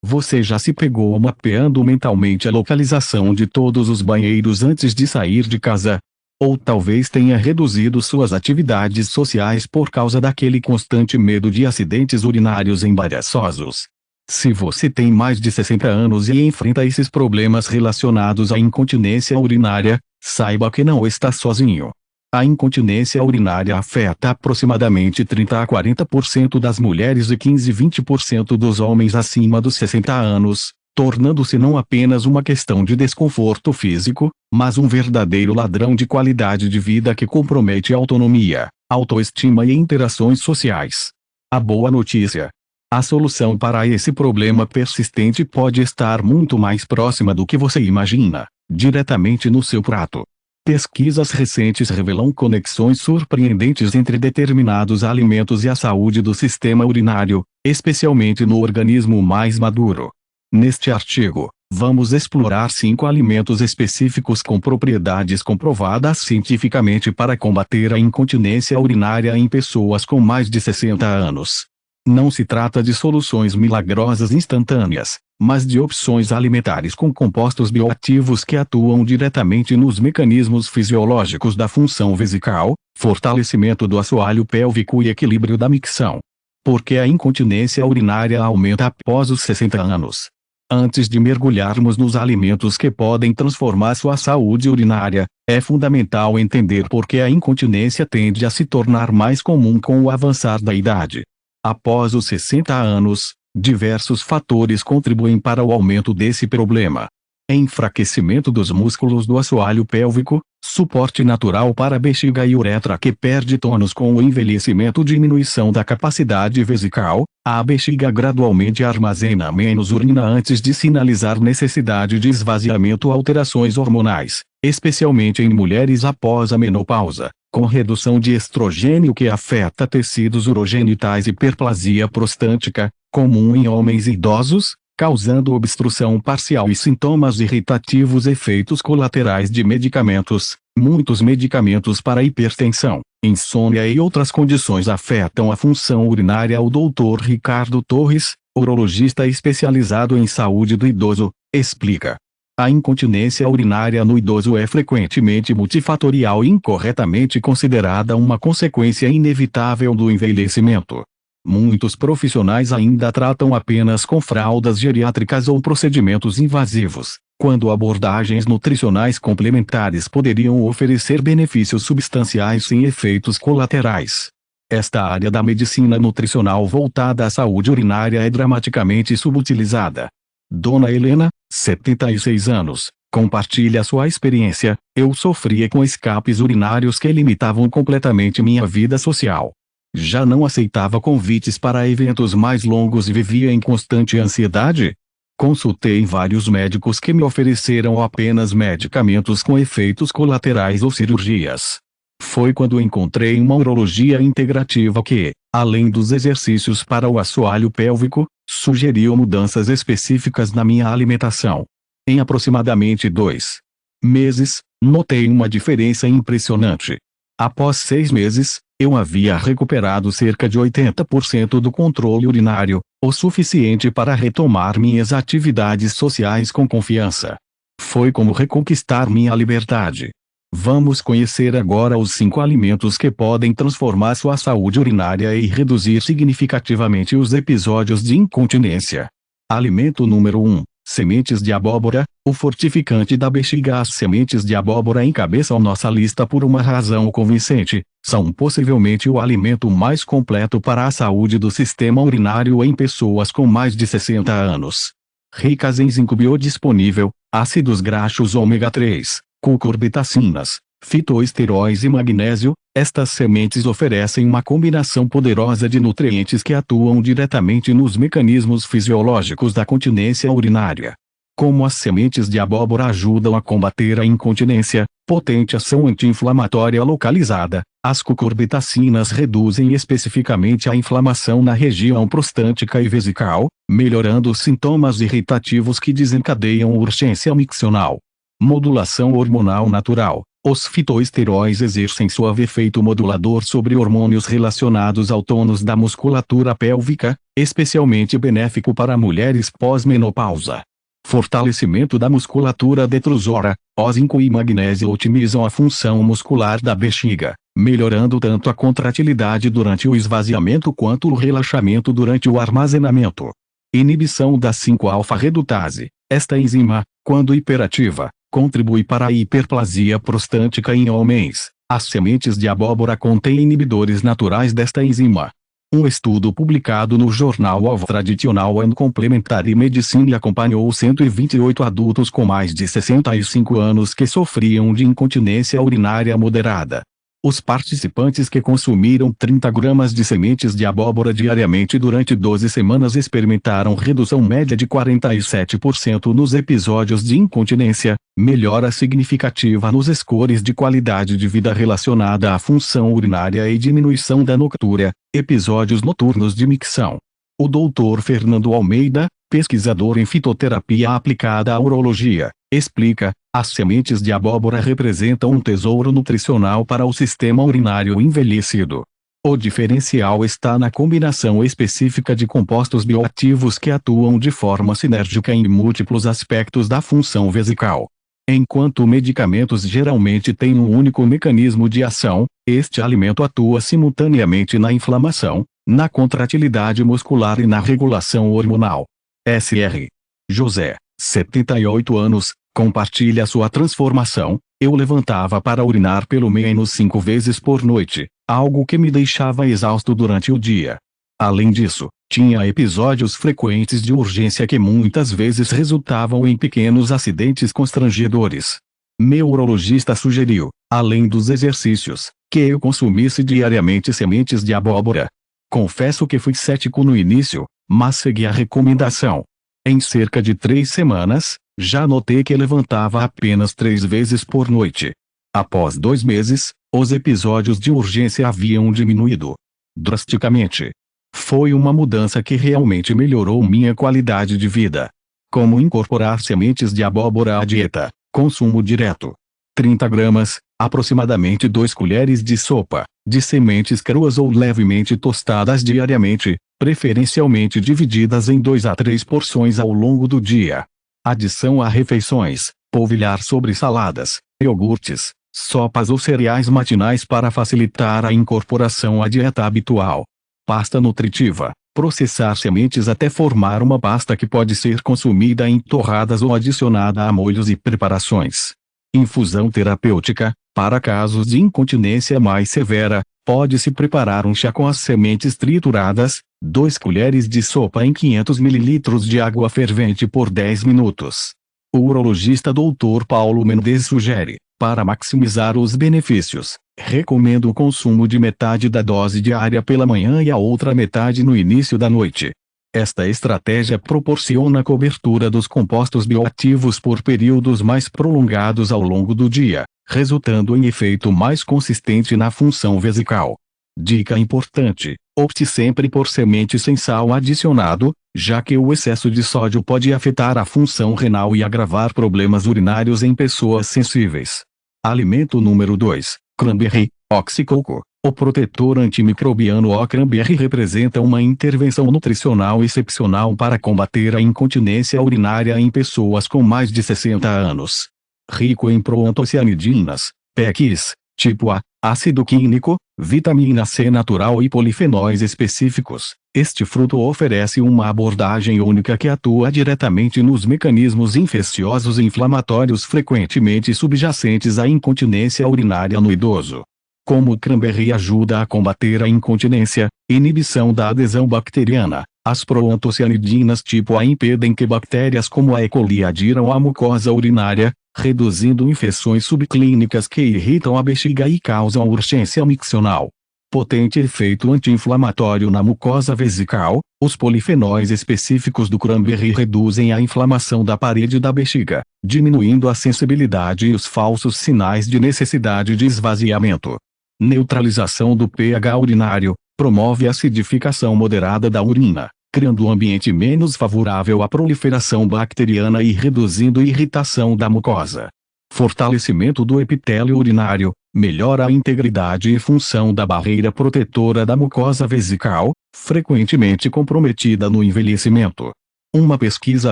Você já se pegou mapeando mentalmente a localização de todos os banheiros antes de sair de casa? Ou talvez tenha reduzido suas atividades sociais por causa daquele constante medo de acidentes urinários embaraçosos. Se você tem mais de 60 anos e enfrenta esses problemas relacionados à incontinência urinária, saiba que não está sozinho. A incontinência urinária afeta aproximadamente 30 a 40% das mulheres e 15 a 20% dos homens acima dos 60 anos, tornando-se não apenas uma questão de desconforto físico, mas um verdadeiro ladrão de qualidade de vida que compromete a autonomia, autoestima e interações sociais. A boa notícia: a solução para esse problema persistente pode estar muito mais próxima do que você imagina, diretamente no seu prato. Pesquisas recentes revelam conexões surpreendentes entre determinados alimentos e a saúde do sistema urinário, especialmente no organismo mais maduro. Neste artigo, vamos explorar 5 alimentos específicos com propriedades comprovadas cientificamente para combater a incontinência urinária em pessoas com mais de 60 anos. Não se trata de soluções milagrosas instantâneas, mas de opções alimentares com compostos bioativos que atuam diretamente nos mecanismos fisiológicos da função vesical, fortalecimento do assoalho pélvico e equilíbrio da micção. Porque a incontinência urinária aumenta após os 60 anos. Antes de mergulharmos nos alimentos que podem transformar sua saúde urinária, é fundamental entender por que a incontinência tende a se tornar mais comum com o avançar da idade. Após os 60 anos, diversos fatores contribuem para o aumento desse problema. Enfraquecimento dos músculos do assoalho pélvico, suporte natural para a bexiga e uretra que perde tônus com o envelhecimento, diminuição da capacidade vesical, a bexiga gradualmente armazena menos urina antes de sinalizar necessidade de esvaziamento, alterações hormonais, especialmente em mulheres após a menopausa, com redução de estrogênio que afeta tecidos urogenitais, hiperplasia prostática, comum em homens idosos, causando obstrução parcial e sintomas irritativos, efeitos colaterais de medicamentos. Muitos medicamentos para hipertensão, insônia e outras condições afetam a função urinária. O Dr. Ricardo Torres, urologista especializado em saúde do idoso, explica. A incontinência urinária no idoso é frequentemente multifatorial e incorretamente considerada uma consequência inevitável do envelhecimento. Muitos profissionais ainda tratam apenas com fraldas geriátricas ou procedimentos invasivos, quando abordagens nutricionais complementares poderiam oferecer benefícios substanciais sem efeitos colaterais. Esta área da medicina nutricional voltada à saúde urinária é dramaticamente subutilizada. Dona Helena, 76 anos, compartilha sua experiência. Eu sofria com escapes urinários que limitavam completamente minha vida social. Já não aceitava convites para eventos mais longos e vivia em constante ansiedade. Consultei vários médicos que me ofereceram apenas medicamentos com efeitos colaterais ou cirurgias. Foi quando encontrei uma urologia integrativa que, além dos exercícios para o assoalho pélvico, sugeriu mudanças específicas na minha alimentação. Em aproximadamente 2 meses, notei uma diferença impressionante. Após 6 meses, eu havia recuperado cerca de 80% do controle urinário, o suficiente para retomar minhas atividades sociais com confiança. Foi como reconquistar minha liberdade. Vamos conhecer agora os 5 alimentos que podem transformar sua saúde urinária e reduzir significativamente os episódios de incontinência. Alimento número 1. Sementes de abóbora, o fortificante da bexiga. As sementes de abóbora encabeçam nossa lista por uma razão convincente. São possivelmente o alimento mais completo para a saúde do sistema urinário em pessoas com mais de 60 anos. Ricas em zinco biodisponível, ácidos graxos ômega 3, cucurbitacinas, fitoesteróis e magnésio, estas sementes oferecem uma combinação poderosa de nutrientes que atuam diretamente nos mecanismos fisiológicos da continência urinária. Como as sementes de abóbora ajudam a combater a incontinência, potente ação anti-inflamatória localizada, as cucurbitacinas reduzem especificamente a inflamação na região prostática e vesical, melhorando os sintomas irritativos que desencadeiam urgência miccional. Modulação hormonal natural. Os fitoesteróis exercem suave efeito modulador sobre hormônios relacionados ao tônus da musculatura pélvica, especialmente benéfico para mulheres pós-menopausa. Fortalecimento da musculatura detrusora. O zinco e magnésio otimizam a função muscular da bexiga, melhorando tanto a contratilidade durante o esvaziamento quanto o relaxamento durante o armazenamento. Inibição da 5-alfa-redutase. Esta enzima, quando hiperativa, contribui para a hiperplasia prostática em homens. As sementes de abóbora contêm inibidores naturais desta enzima. Um estudo publicado no jornal of Traditional and Complementary Medicine acompanhou 128 adultos com mais de 65 anos que sofriam de incontinência urinária moderada. Os participantes que consumiram 30 gramas de sementes de abóbora diariamente durante 12 semanas experimentaram redução média de 47% nos episódios de incontinência, melhora significativa nos scores de qualidade de vida relacionada à função urinária e diminuição da noctúria, episódios noturnos de micção. O Dr. Fernando Almeida, pesquisador em fitoterapia aplicada à urologia, explica: as sementes de abóbora representam um tesouro nutricional para o sistema urinário envelhecido. O diferencial está na combinação específica de compostos bioativos que atuam de forma sinérgica em múltiplos aspectos da função vesical. Enquanto medicamentos geralmente têm um único mecanismo de ação, este alimento atua simultaneamente na inflamação, na contratilidade muscular e na regulação hormonal. Sr. José, 78 anos, compartilha sua transformação. Eu levantava para urinar pelo menos 5 vezes por noite, algo que me deixava exausto durante o dia. Além disso, tinha episódios frequentes de urgência que muitas vezes resultavam em pequenos acidentes constrangedores. Meu urologista sugeriu, além dos exercícios, que eu consumisse diariamente sementes de abóbora. Confesso que fui cético no início, mas segui a recomendação. Em cerca de 3 semanas, já notei que levantava apenas 3 vezes por noite. Após 2 meses, os episódios de urgência haviam diminuído drasticamente. Foi uma mudança que realmente melhorou minha qualidade de vida. Como incorporar sementes de abóbora à dieta? Consumo direto. 30 gramas, aproximadamente 2 colheres de sopa, de sementes cruas ou levemente tostadas diariamente, preferencialmente divididas em 2 a 3 porções ao longo do dia. Adição a refeições: polvilhar sobre saladas, iogurtes, sopas ou cereais matinais para facilitar a incorporação à dieta habitual. Pasta nutritiva: processar sementes até formar uma pasta que pode ser consumida em torradas ou adicionada a molhos e preparações. Infusão terapêutica: para casos de incontinência mais severa, pode-se preparar um chá com as sementes trituradas, 2 colheres de sopa em 500 ml de água fervente por 10 minutos. O urologista Dr. Paulo Mendes sugere: para maximizar os benefícios, recomendo o consumo de metade da dose diária pela manhã e a outra metade no início da noite. Esta estratégia proporciona cobertura dos compostos bioativos por períodos mais prolongados ao longo do dia, resultando em efeito mais consistente na função vesical. Dica importante: opte sempre por semente sem sal adicionado, já que o excesso de sódio pode afetar a função renal e agravar problemas urinários em pessoas sensíveis. Alimento número 2, cranberry, oxicoco. O protetor antimicrobiano O cranberry representa uma intervenção nutricional excepcional para combater a incontinência urinária em pessoas com mais de 60 anos. Rico em proantocianidinas, PECs, tipo A, ácido quínico, vitamina C natural e polifenóis específicos, este fruto oferece uma abordagem única que atua diretamente nos mecanismos infecciosos e inflamatórios frequentemente subjacentes à incontinência urinária no idoso. Como o cranberry ajuda a combater a incontinência, inibição da adesão bacteriana, as proantocianidinas tipo A impedem que bactérias como a E. coli adiram à mucosa urinária, reduzindo infecções subclínicas que irritam a bexiga e causam urgência miccional. Potente efeito anti-inflamatório na mucosa vesical, os polifenóis específicos do cranberry reduzem a inflamação da parede da bexiga, diminuindo a sensibilidade e os falsos sinais de necessidade de esvaziamento. Neutralização do pH urinário: promove a acidificação moderada da urina, criando um ambiente menos favorável à proliferação bacteriana e reduzindo irritação da mucosa. fortalecimento do epitélio urinário, melhora a integridade e função da barreira protetora da mucosa vesical, frequentemente comprometida no envelhecimento. Uma pesquisa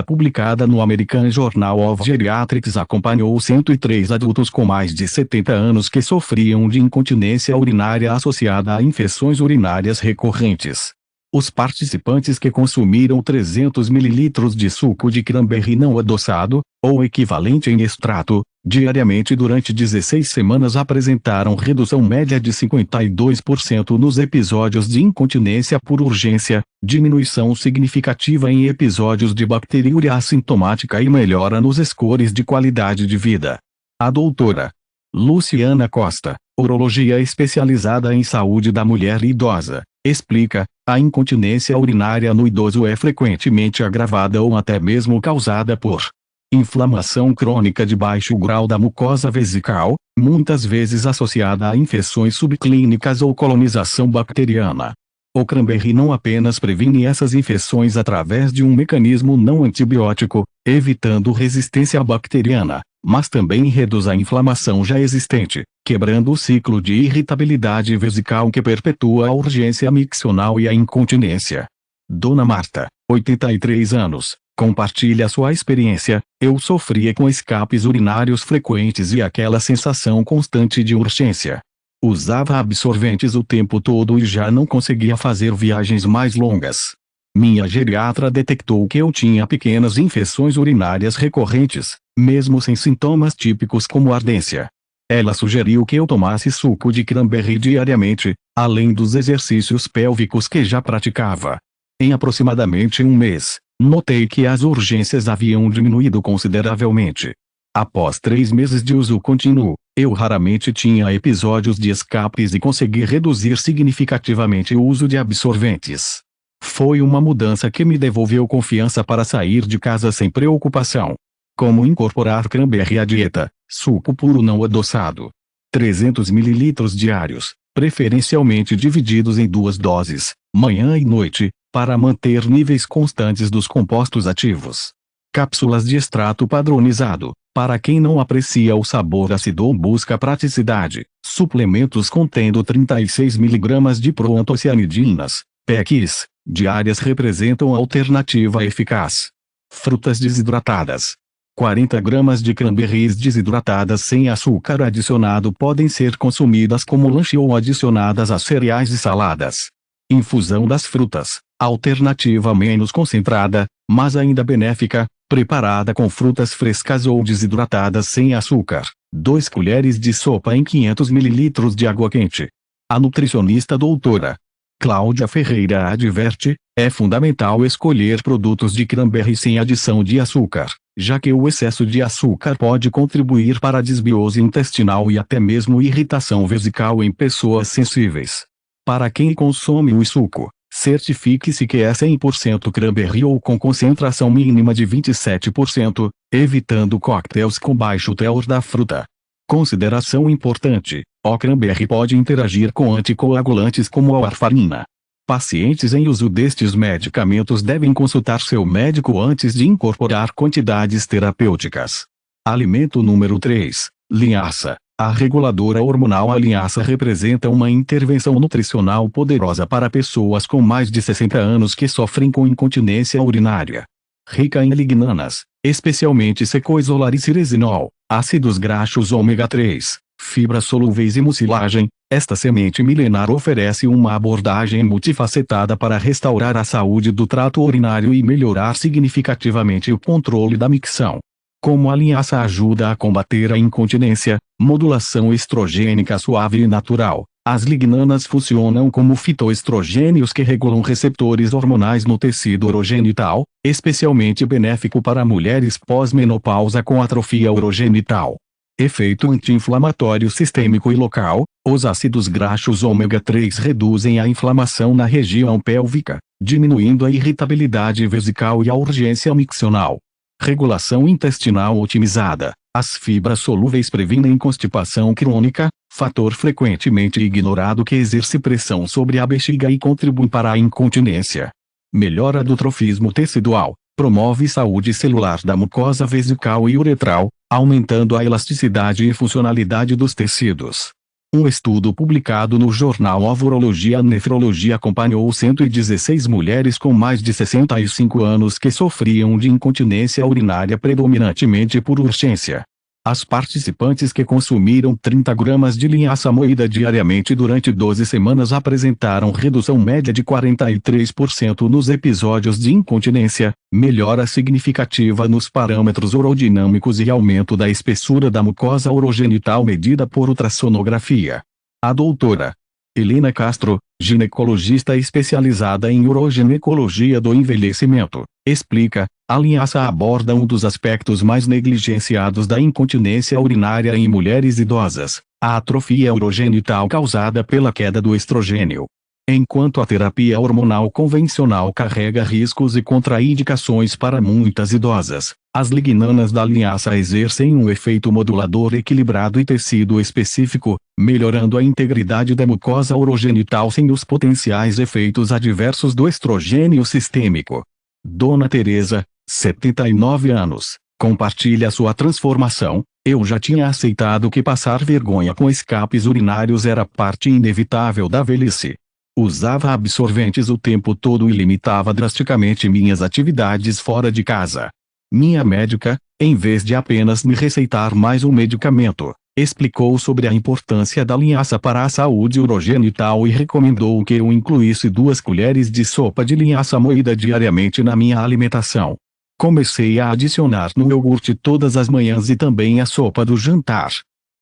publicada no American Journal of Geriatrics acompanhou 103 adultos com mais de 70 anos que sofriam de incontinência urinária associada a infecções urinárias recorrentes. Os participantes que consumiram 300 ml de suco de cranberry não adoçado, ou equivalente em extrato, diariamente durante 16 semanas apresentaram redução média de 52% nos episódios de incontinência por urgência, diminuição significativa em episódios de bacteriúria assintomática e melhora nos scores de qualidade de vida. A doutora Luciana Costa, urologia especializada em saúde da mulher idosa, explica: a incontinência urinária no idoso é frequentemente agravada ou até mesmo causada por inflamação crônica de baixo grau da mucosa vesical, muitas vezes associada a infecções subclínicas ou colonização bacteriana. O cranberry não apenas previne essas infecções através de um mecanismo não antibiótico, evitando resistência bacteriana, mas também reduz a inflamação já existente, quebrando o ciclo de irritabilidade vesical que perpetua a urgência miccional e a incontinência. Dona Marta, 83 anos, compartilha sua experiência: eu sofria com escapes urinários frequentes e aquela sensação constante de urgência. Usava absorventes o tempo todo e já não conseguia fazer viagens mais longas. Minha geriatra detectou que eu tinha pequenas infecções urinárias recorrentes, mesmo sem sintomas típicos como ardência. Ela sugeriu que eu tomasse suco de cranberry diariamente, além dos exercícios pélvicos que já praticava. Em aproximadamente um mês, notei que as urgências haviam diminuído consideravelmente. Após 3 meses de uso contínuo, eu raramente tinha episódios de escapes e consegui reduzir significativamente o uso de absorventes. Foi uma mudança que me devolveu confiança para sair de casa sem preocupação. Como incorporar cranberry à dieta: suco puro não adoçado. 300 ml diários, preferencialmente divididos em 2 doses, manhã e noite, para manter níveis constantes dos compostos ativos. Cápsulas de extrato padronizado, para quem não aprecia o sabor ácido ou busca praticidade. Suplementos contendo 36 mg de proantocianidinas, PECs, diárias representam alternativa eficaz. Frutas desidratadas. 40 gramas de cranberries desidratadas sem açúcar adicionado podem ser consumidas como lanche ou adicionadas a cereais e saladas. Infusão das frutas, alternativa menos concentrada, mas ainda benéfica, preparada com frutas frescas ou desidratadas sem açúcar. 2 colheres de sopa em 500 ml de água quente. A nutricionista doutora Cláudia Ferreira adverte: é fundamental escolher produtos de cranberry sem adição de açúcar, já que o excesso de açúcar pode contribuir para a desbiose intestinal e até mesmo irritação vesical em pessoas sensíveis. Para quem consome o suco, certifique-se que é 100% cranberry ou com concentração mínima de 27%, evitando coquetéis com baixo teor da fruta. Consideração importante: o cranberry pode interagir com anticoagulantes como a warfarina. Pacientes em uso destes medicamentos devem consultar seu médico antes de incorporar quantidades terapêuticas. Alimento número 3. Linhaça. A reguladora hormonal. A linhaça representa uma intervenção nutricional poderosa para pessoas com mais de 60 anos que sofrem com incontinência urinária. Rica em lignanas, especialmente secoisolariceresinol, ácidos graxos ômega 3, fibras solúveis e mucilagem, esta semente milenar oferece uma abordagem multifacetada para restaurar a saúde do trato urinário e melhorar significativamente o controle da micção. Como a linhaça ajuda a combater a incontinência, modulação estrogênica suave e natural, as lignanas funcionam como fitoestrogênios que regulam receptores hormonais no tecido urogenital, especialmente benéfico para mulheres pós-menopausa com atrofia urogenital. Efeito anti-inflamatório sistêmico e local: os ácidos graxos ômega 3 reduzem a inflamação na região pélvica, diminuindo a irritabilidade vesical e a urgência miccional. Regulação intestinal otimizada: as fibras solúveis previnem constipação crônica, fator frequentemente ignorado que exerce pressão sobre a bexiga e contribui para a incontinência. Melhora do trofismo tecidual: promove saúde celular da mucosa vesical e uretral, aumentando a elasticidade e funcionalidade dos tecidos. Um estudo publicado no jornal Urologia e Nefrologia acompanhou 116 mulheres com mais de 65 anos que sofriam de incontinência urinária predominantemente por urgência. As participantes que consumiram 30 gramas de linhaça moída diariamente durante 12 semanas apresentaram redução média de 43% nos episódios de incontinência, melhora significativa nos parâmetros urodinâmicos e aumento da espessura da mucosa urogenital medida por ultrassonografia. A doutora Helena Castro, ginecologista especializada em uroginecologia do envelhecimento, explica: a linhaça aborda um dos aspectos mais negligenciados da incontinência urinária em mulheres idosas, a atrofia urogenital causada pela queda do estrogênio. Enquanto a terapia hormonal convencional carrega riscos e contraindicações para muitas idosas, as lignanas da linhaça exercem um efeito modulador equilibrado e tecido específico, melhorando a integridade da mucosa urogenital sem os potenciais efeitos adversos do estrogênio sistêmico. Dona Teresa, 79 anos, compartilha sua transformação. Eu já tinha aceitado que passar vergonha com escapes urinários era parte inevitável da velhice. Usava absorventes o tempo todo e limitava drasticamente minhas atividades fora de casa. Minha médica, em vez de apenas me receitar mais um medicamento, explicou sobre a importância da linhaça para a saúde urogenital e recomendou que eu incluísse 2 colheres de sopa de linhaça moída diariamente na minha alimentação. Comecei a adicionar no iogurte todas as manhãs e também a sopa do jantar.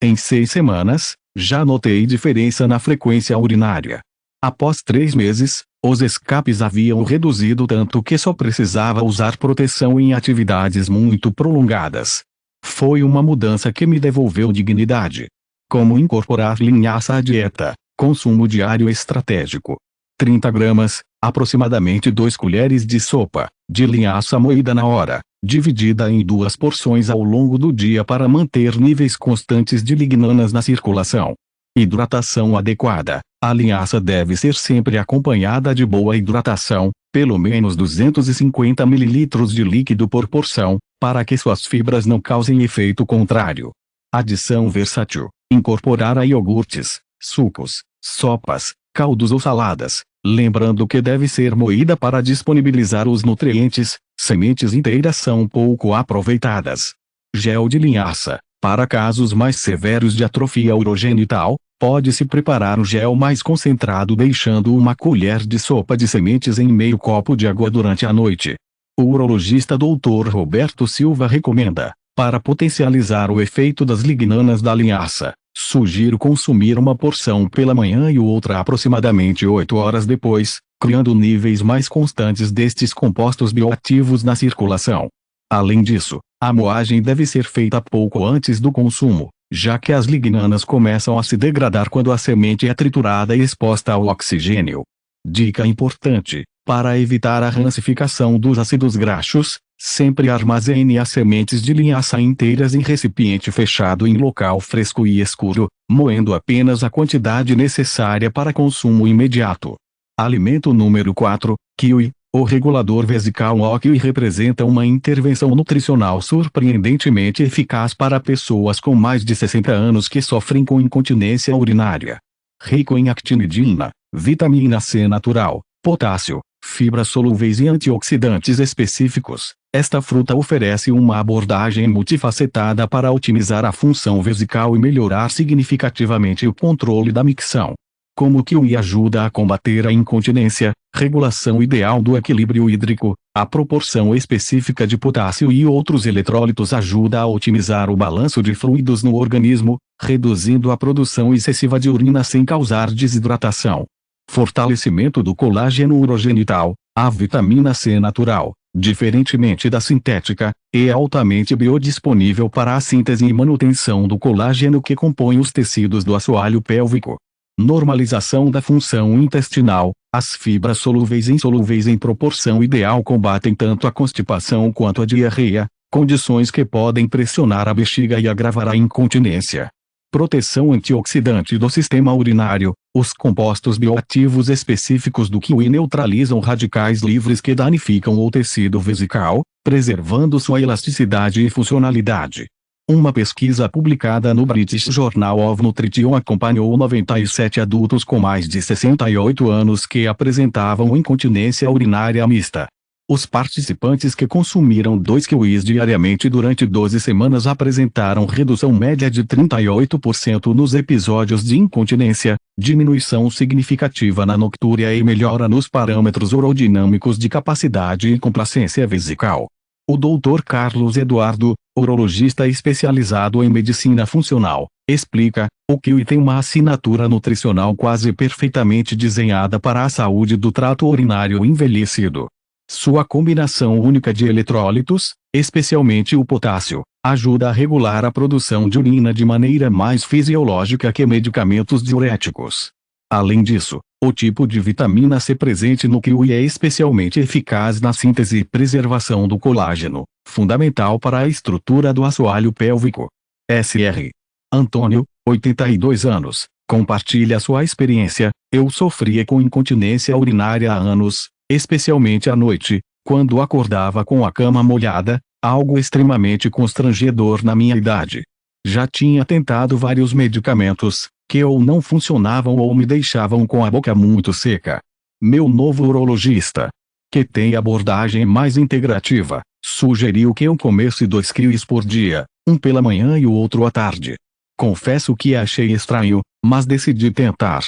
Em 6 semanas, já notei diferença na frequência urinária. Após 3 meses, os escapes haviam reduzido tanto que só precisava usar proteção em atividades muito prolongadas. Foi uma mudança que me devolveu dignidade. Como incorporar linhaça à dieta? Consumo diário estratégico. 30 gramas, aproximadamente 2 colheres de sopa, de linhaça moída na hora, dividida em 2 porções ao longo do dia para manter níveis constantes de lignanas na circulação. Hidratação adequada. A linhaça deve ser sempre acompanhada de boa hidratação, pelo menos 250 ml de líquido por porção, para que suas fibras não causem efeito contrário. Adição versátil. Incorporar a iogurtes, sucos, sopas, caldos ou saladas, lembrando que deve ser moída para disponibilizar os nutrientes. Sementes inteiras são pouco aproveitadas. Gel de linhaça. Para casos mais severos de atrofia urogenital, pode-se preparar um gel mais concentrado deixando uma colher de sopa de sementes em meio copo de água durante a noite. O urologista Dr. Roberto Silva recomenda: para potencializar o efeito das lignanas da linhaça, sugiro consumir uma porção pela manhã e outra aproximadamente 8 horas depois, criando níveis mais constantes destes compostos bioativos na circulação. Além disso, a moagem deve ser feita pouco antes do consumo, já que as lignanas começam a se degradar quando a semente é triturada e exposta ao oxigênio. Dica importante: para evitar a rancificação dos ácidos graxos, sempre armazene as sementes de linhaça inteiras em recipiente fechado em local fresco e escuro, moendo apenas a quantidade necessária para consumo imediato. Alimento número 4, kiwi. O regulador vesical. O kiwi representa uma intervenção nutricional surpreendentemente eficaz para pessoas com mais de 60 anos que sofrem com incontinência urinária. Rico em actinidina, vitamina C natural, potássio, fibras solúveis e antioxidantes específicos, esta fruta oferece uma abordagem multifacetada para otimizar a função vesical e melhorar significativamente o controle da micção. Como o kiwi ajuda a combater a incontinência, regulação ideal do equilíbrio hídrico, a proporção específica de potássio e outros eletrólitos ajuda a otimizar o balanço de fluidos no organismo, reduzindo a produção excessiva de urina sem causar desidratação. Fortalecimento do colágeno urogenital. A vitamina C natural, diferentemente da sintética, é altamente biodisponível para a síntese e manutenção do colágeno que compõe os tecidos do assoalho pélvico. Normalização da função intestinal. As fibras solúveis e insolúveis em proporção ideal combatem tanto a constipação quanto a diarreia, condições que podem pressionar a bexiga e agravar a incontinência. Proteção antioxidante do sistema urinário. Os compostos bioativos específicos do kiwi neutralizam radicais livres que danificam o tecido vesical, preservando sua elasticidade e funcionalidade. Uma pesquisa publicada no British Journal of Nutrition acompanhou 97 adultos com mais de 68 anos que apresentavam incontinência urinária mista. Os participantes que consumiram 2 kiwis diariamente durante 12 semanas apresentaram redução média de 38% nos episódios de incontinência, diminuição significativa na noctúria e melhora nos parâmetros urodinâmicos de capacidade e complacência vesical. O Dr. Carlos Eduardo, urologista especializado em medicina funcional, explica: o kiwi tem uma assinatura nutricional quase perfeitamente desenhada para a saúde do trato urinário envelhecido. Sua combinação única de eletrólitos, especialmente o potássio, ajuda a regular a produção de urina de maneira mais fisiológica que medicamentos diuréticos. Além disso, o tipo de vitamina C presente no kiwi é especialmente eficaz na síntese e preservação do colágeno, fundamental para a estrutura do assoalho pélvico. Sr. Antônio, 82 anos, compartilha sua experiência: eu sofria com incontinência urinária há anos, especialmente à noite, quando acordava com a cama molhada, algo extremamente constrangedor na minha idade. Já tinha tentado vários medicamentos, que ou não funcionavam ou me deixavam com a boca muito seca. Meu novo urologista, que tem abordagem mais integrativa, sugeriu que eu comesse 2 kiwis por dia, um pela manhã e o outro à tarde. Confesso que achei estranho, mas decidi tentar.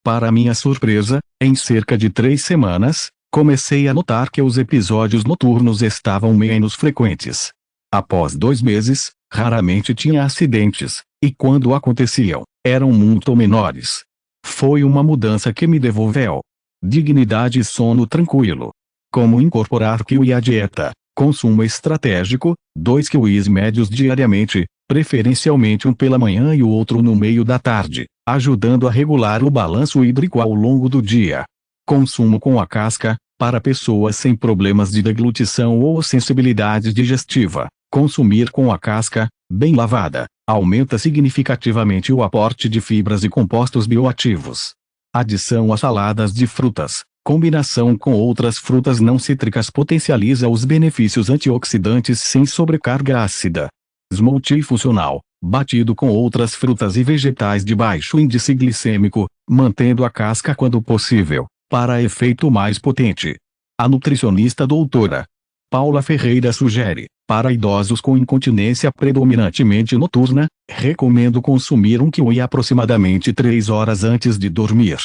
Para minha surpresa, em cerca de 3 semanas, comecei a notar que os episódios noturnos estavam menos frequentes. Após 2 meses, raramente tinha acidentes, e quando aconteciam, eram muito menores. Foi uma mudança que me devolveu dignidade e sono tranquilo. Como incorporar kiwi à dieta? Consumo estratégico: 2 kiwis médios diariamente, preferencialmente um pela manhã e o outro no meio da tarde, ajudando a regular o balanço hídrico ao longo do dia. Consumo com a casca: para pessoas sem problemas de deglutição ou sensibilidade digestiva, consumir com a casca, bem lavada, aumenta significativamente o aporte de fibras e compostos bioativos. Adição a saladas de frutas: combinação com outras frutas não cítricas potencializa os benefícios antioxidantes sem sobrecarga ácida. Smoothie funcional: batido com outras frutas e vegetais de baixo índice glicêmico, mantendo a casca quando possível, para efeito mais potente. A nutricionista doutora Paula Ferreira sugere: para idosos com incontinência predominantemente noturna, recomendo consumir um kiwi aproximadamente 3 horas antes de dormir.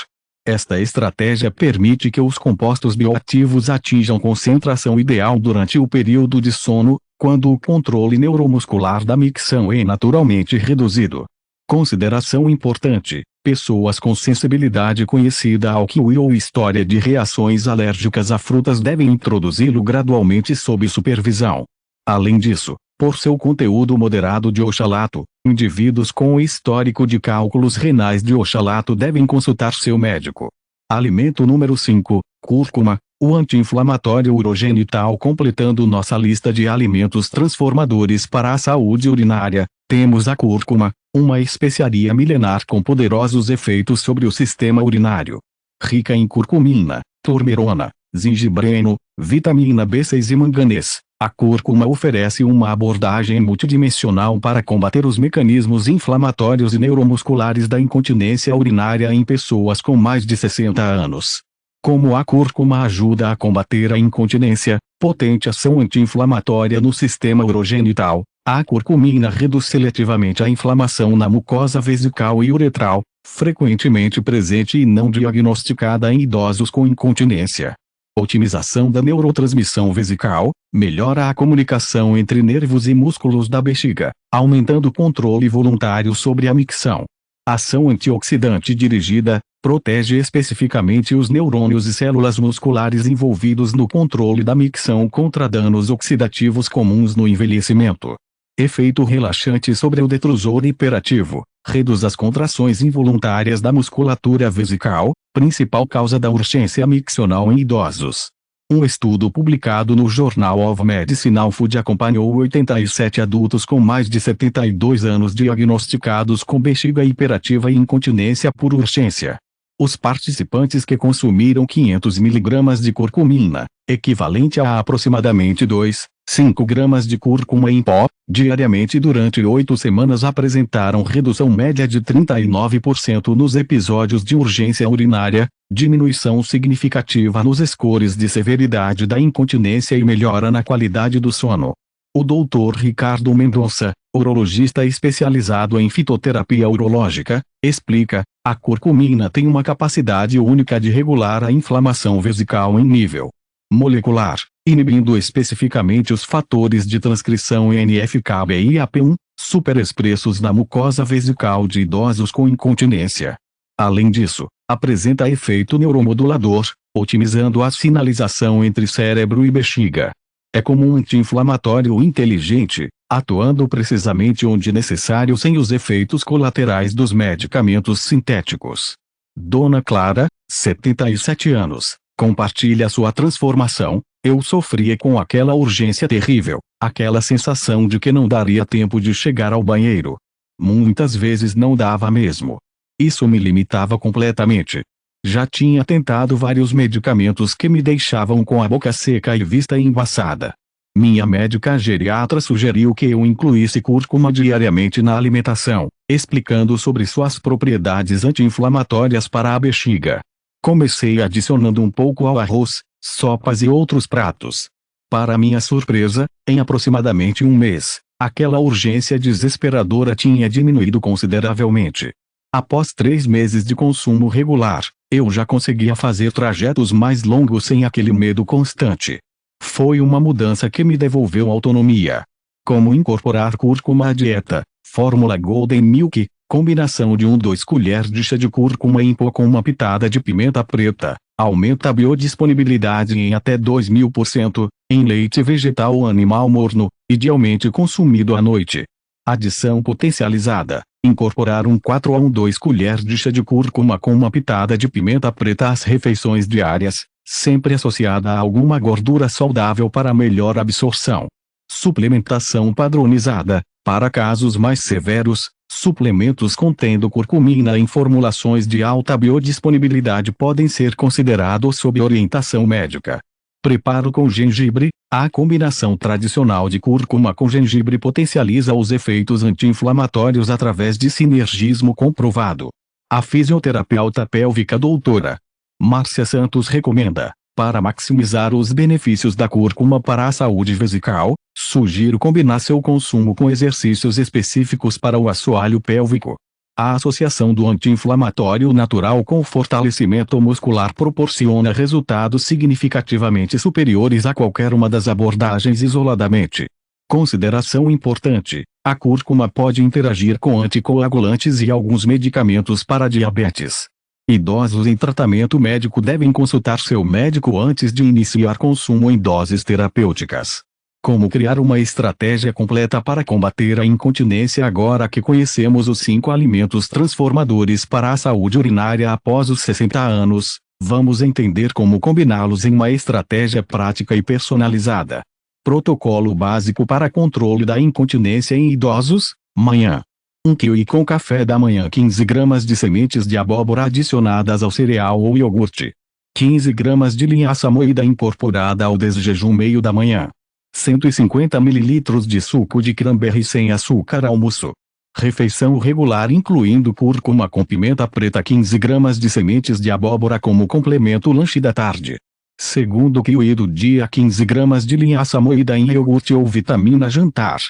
Esta estratégia permite que os compostos bioativos atinjam concentração ideal durante o período de sono, quando o controle neuromuscular da micção é naturalmente reduzido. Consideração importante: pessoas com sensibilidade conhecida ao kiwi ou história de reações alérgicas a frutas devem introduzi-lo gradualmente sob supervisão. Além disso, por seu conteúdo moderado de oxalato, indivíduos com histórico de cálculos renais de oxalato devem consultar seu médico. Alimento número 5, cúrcuma, o anti-inflamatório urogenital. Completando nossa lista de alimentos transformadores para a saúde urinária, temos a cúrcuma, uma especiaria milenar com poderosos efeitos sobre o sistema urinário. Rica em curcumina, turmerona, gingebreno, vitamina B6 e manganês, a cúrcuma oferece uma abordagem multidimensional para combater os mecanismos inflamatórios e neuromusculares da incontinência urinária em pessoas com mais de 60 anos. Como a cúrcuma ajuda a combater a incontinência, potente ação anti-inflamatória no sistema urogenital, a curcumina reduz seletivamente a inflamação na mucosa vesical e uretral, frequentemente presente e não diagnosticada em idosos com incontinência. Otimização da neurotransmissão vesical, melhora a comunicação entre nervos e músculos da bexiga, aumentando o controle voluntário sobre a micção. Ação antioxidante dirigida, protege especificamente os neurônios e células musculares envolvidos no controle da micção contra danos oxidativos comuns no envelhecimento. Efeito relaxante sobre o detrusor hiperativo, reduz as contrações involuntárias da musculatura vesical, principal causa da urgência miccional em idosos. Um estudo publicado no Journal of Medicinal Food acompanhou 87 adultos com mais de 72 anos diagnosticados com bexiga hiperativa e incontinência por urgência. Os participantes que consumiram 500 mg de curcumina, equivalente a aproximadamente 2,5 gramas de cúrcuma em pó, diariamente durante 8 semanas apresentaram redução média de 39% nos episódios de urgência urinária, diminuição significativa nos scores de severidade da incontinência e melhora na qualidade do sono. O Dr. Ricardo Mendonça, urologista especializado em fitoterapia urológica, explica: a curcumina tem uma capacidade única de regular a inflamação vesical em nível molecular, inibindo especificamente os fatores de transcrição NF-κB e AP1, superexpressos na mucosa vesical de idosos com incontinência. Além disso, apresenta efeito neuromodulador, otimizando a sinalização entre cérebro e bexiga. É como um anti-inflamatório inteligente, atuando precisamente onde necessário sem os efeitos colaterais dos medicamentos sintéticos. Dona Clara, 77 anos, compartilha sua transformação. Eu sofria com aquela urgência terrível, aquela sensação de que não daria tempo de chegar ao banheiro. Muitas vezes não dava mesmo. Isso me limitava completamente. Já tinha tentado vários medicamentos que me deixavam com a boca seca e vista embaçada. Minha médica geriatra sugeriu que eu incluísse cúrcuma diariamente na alimentação, explicando sobre suas propriedades anti-inflamatórias para a bexiga. Comecei adicionando um pouco ao arroz, sopas e outros pratos. Para minha surpresa, em aproximadamente um mês, aquela urgência desesperadora tinha diminuído consideravelmente. Após 3 meses de consumo regular, eu já conseguia fazer trajetos mais longos sem aquele medo constante. Foi uma mudança que me devolveu autonomia. Como incorporar cúrcuma à dieta? Fórmula Golden Milk, combinação de 1-2 colheres de chá de cúrcuma em pó com uma pitada de pimenta preta, aumenta a biodisponibilidade em até 2000%, em leite vegetal ou animal morno, idealmente consumido à noite. Adição potencializada: incorporar 4 a 1-2 colheres de chá de cúrcuma com uma pitada de pimenta preta às refeições diárias, sempre associada a alguma gordura saudável para melhor absorção. Suplementação padronizada: para casos mais severos, suplementos contendo curcumina em formulações de alta biodisponibilidade podem ser considerados sob orientação médica. Preparo com gengibre: a combinação tradicional de cúrcuma com gengibre potencializa os efeitos anti-inflamatórios através de sinergismo comprovado. A fisioterapeuta pélvica doutora Márcia Santos recomenda: para maximizar os benefícios da cúrcuma para a saúde vesical, sugiro combinar seu consumo com exercícios específicos para o assoalho pélvico. A associação do anti-inflamatório natural com o fortalecimento muscular proporciona resultados significativamente superiores a qualquer uma das abordagens isoladamente. Consideração importante: a cúrcuma pode interagir com anticoagulantes e alguns medicamentos para diabetes. Idosos em tratamento médico devem consultar seu médico antes de iniciar consumo em doses terapêuticas. Como criar uma estratégia completa para combater a incontinência? Agora que conhecemos os 5 alimentos transformadores para a saúde urinária após os 60 anos, vamos entender como combiná-los em uma estratégia prática e personalizada. Protocolo básico para controle da incontinência em idosos: manhã. 1 kiwi com café da manhã. 15 gramas de sementes de abóbora adicionadas ao cereal ou iogurte. 15 gramas de linhaça moída incorporada ao desjejum meio da manhã. 150 ml de suco de cranberry sem açúcar almoço. Refeição regular incluindo cúrcuma com pimenta preta. 15 gramas de sementes de abóbora como complemento. Lanche da tarde. Segundo kiwi do dia. 15 gramas de linhaça moída em iogurte ou vitamina. Jantar.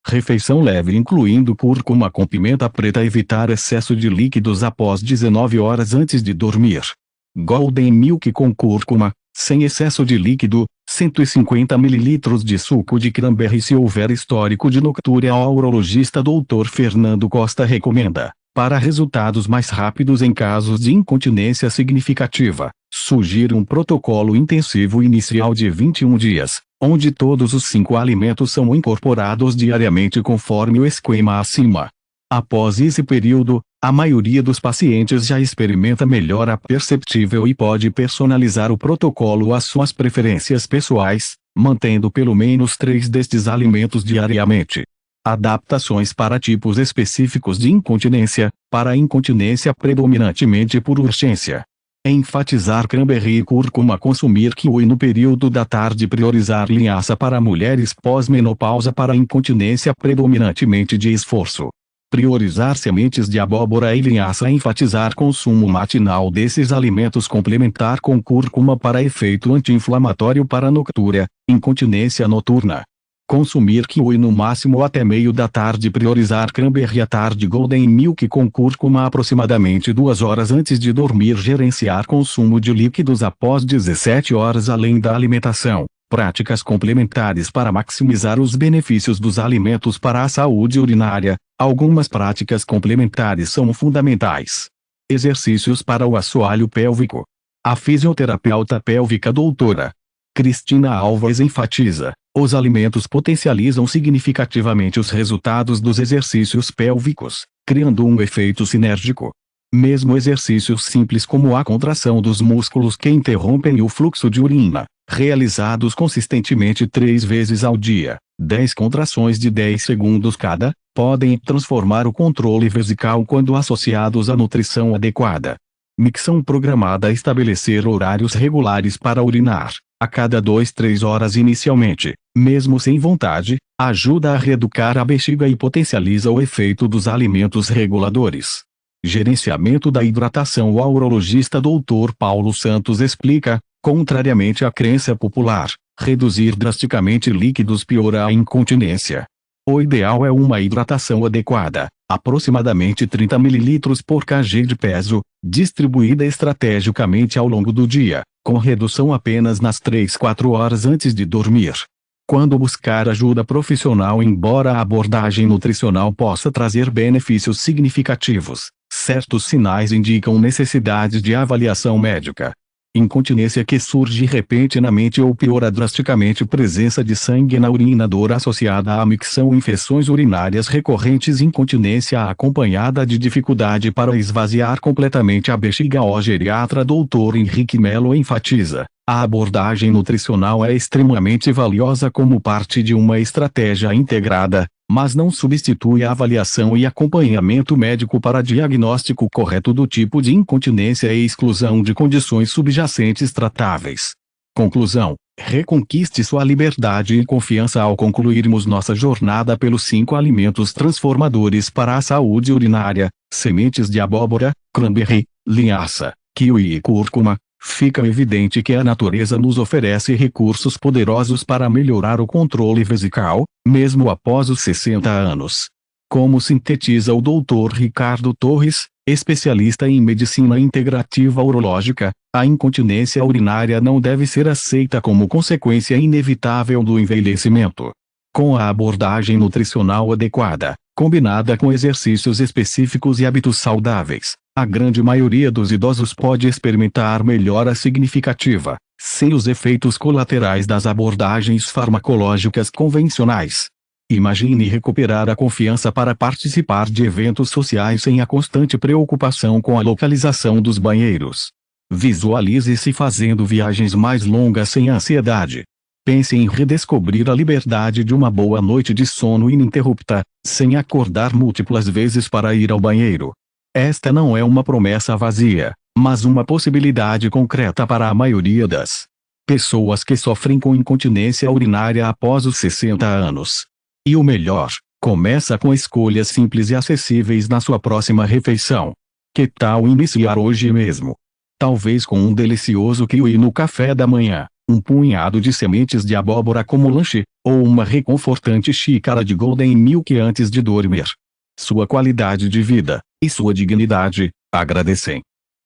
Refeição leve incluindo cúrcuma com pimenta preta. Evitar excesso de líquidos após 19 horas antes de dormir. Golden Milk com cúrcuma, sem excesso de líquido. 150 ml de suco de cranberry. Se houver histórico de noctúria, o urologista Dr. Fernando Costa recomenda: para resultados mais rápidos em casos de incontinência significativa, sugiro um protocolo intensivo inicial de 21 dias, onde todos os 5 alimentos são incorporados diariamente conforme o esquema acima. Após esse período, a maioria dos pacientes já experimenta melhora perceptível e pode personalizar o protocolo às suas preferências pessoais, mantendo pelo menos 3 destes alimentos diariamente. Adaptações para tipos específicos de incontinência: para a incontinência predominantemente por urgência, Enfatizar cranberry e cúrcuma. Consumir kiwi no período da tarde. Priorizar linhaça para mulheres pós-menopausa para incontinência predominantemente de esforço. Priorizar sementes de abóbora e linhaça. Enfatizar consumo matinal desses alimentos. Complementar com cúrcuma para efeito anti-inflamatório para noctúria, incontinência noturna. Consumir kiwi no máximo até meio da tarde. Priorizar cranberry à tarde. Golden milk com cúrcuma aproximadamente 2 horas antes de dormir. Gerenciar consumo de líquidos após 17 horas além da alimentação. Práticas complementares para maximizar os benefícios dos alimentos para a saúde urinária. Algumas práticas complementares são fundamentais. Exercícios para o assoalho pélvico. A fisioterapeuta pélvica doutora Cristina Alves enfatiza: os alimentos potencializam significativamente os resultados dos exercícios pélvicos, criando um efeito sinérgico. Mesmo exercícios simples como a contração dos músculos que interrompem o fluxo de urina, realizados consistentemente 3 vezes ao dia, 10 contrações de 10 segundos cada, podem transformar o controle vesical quando associados à nutrição adequada. Micção programada. Estabelecer horários regulares para urinar, a cada 2-3 horas inicialmente, mesmo sem vontade, ajuda a reeducar a bexiga e potencializa o efeito dos alimentos reguladores. Gerenciamento da hidratação. O urologista Dr. Paulo Santos explica: contrariamente à crença popular, reduzir drasticamente líquidos piora a incontinência. O ideal é uma hidratação adequada, aproximadamente 30 ml por kg de peso, distribuída estrategicamente ao longo do dia, com redução apenas nas 3-4 horas antes de dormir. Quando buscar ajuda profissional. Embora a abordagem nutricional possa trazer benefícios significativos, certos sinais indicam necessidade de avaliação médica. Incontinência que surge repentinamente ou piora drasticamente. Presença de sangue na urina. Dor associada à micção. Infecções urinárias recorrentes. Incontinência acompanhada de dificuldade para esvaziar completamente a bexiga. O geriatra Dr. Henrique Melo enfatiza: a abordagem nutricional é extremamente valiosa como parte de uma estratégia integrada, mas não substitui a avaliação e acompanhamento médico para diagnóstico correto do tipo de incontinência e exclusão de condições subjacentes tratáveis. Conclusão: reconquiste sua liberdade e confiança ao concluirmos nossa jornada pelos 5 alimentos transformadores para a saúde urinária: sementes de abóbora, cranberry, linhaça, kiwi e cúrcuma. Fica evidente que a natureza nos oferece recursos poderosos para melhorar o controle vesical, mesmo após os 60 anos. Como sintetiza o Dr. Ricardo Torres, especialista em medicina integrativa urológica, a incontinência urinária não deve ser aceita como consequência inevitável do envelhecimento. Com a abordagem nutricional adequada, combinada com exercícios específicos e hábitos saudáveis, a grande maioria dos idosos pode experimentar melhora significativa, sem os efeitos colaterais das abordagens farmacológicas convencionais. Imagine recuperar a confiança para participar de eventos sociais sem a constante preocupação com a localização dos banheiros. Visualize-se fazendo viagens mais longas sem ansiedade. Pense em redescobrir a liberdade de uma boa noite de sono ininterrupta, sem acordar múltiplas vezes para ir ao banheiro. Esta não é uma promessa vazia, mas uma possibilidade concreta para a maioria das pessoas que sofrem com incontinência urinária após os 60 anos. E o melhor, começa com escolhas simples e acessíveis na sua próxima refeição. Que tal iniciar hoje mesmo? Talvez com um delicioso kiwi no café da manhã, um punhado de sementes de abóbora como lanche, ou uma reconfortante xícara de golden milk antes de dormir. Sua qualidade de vida e sua dignidade agradecem.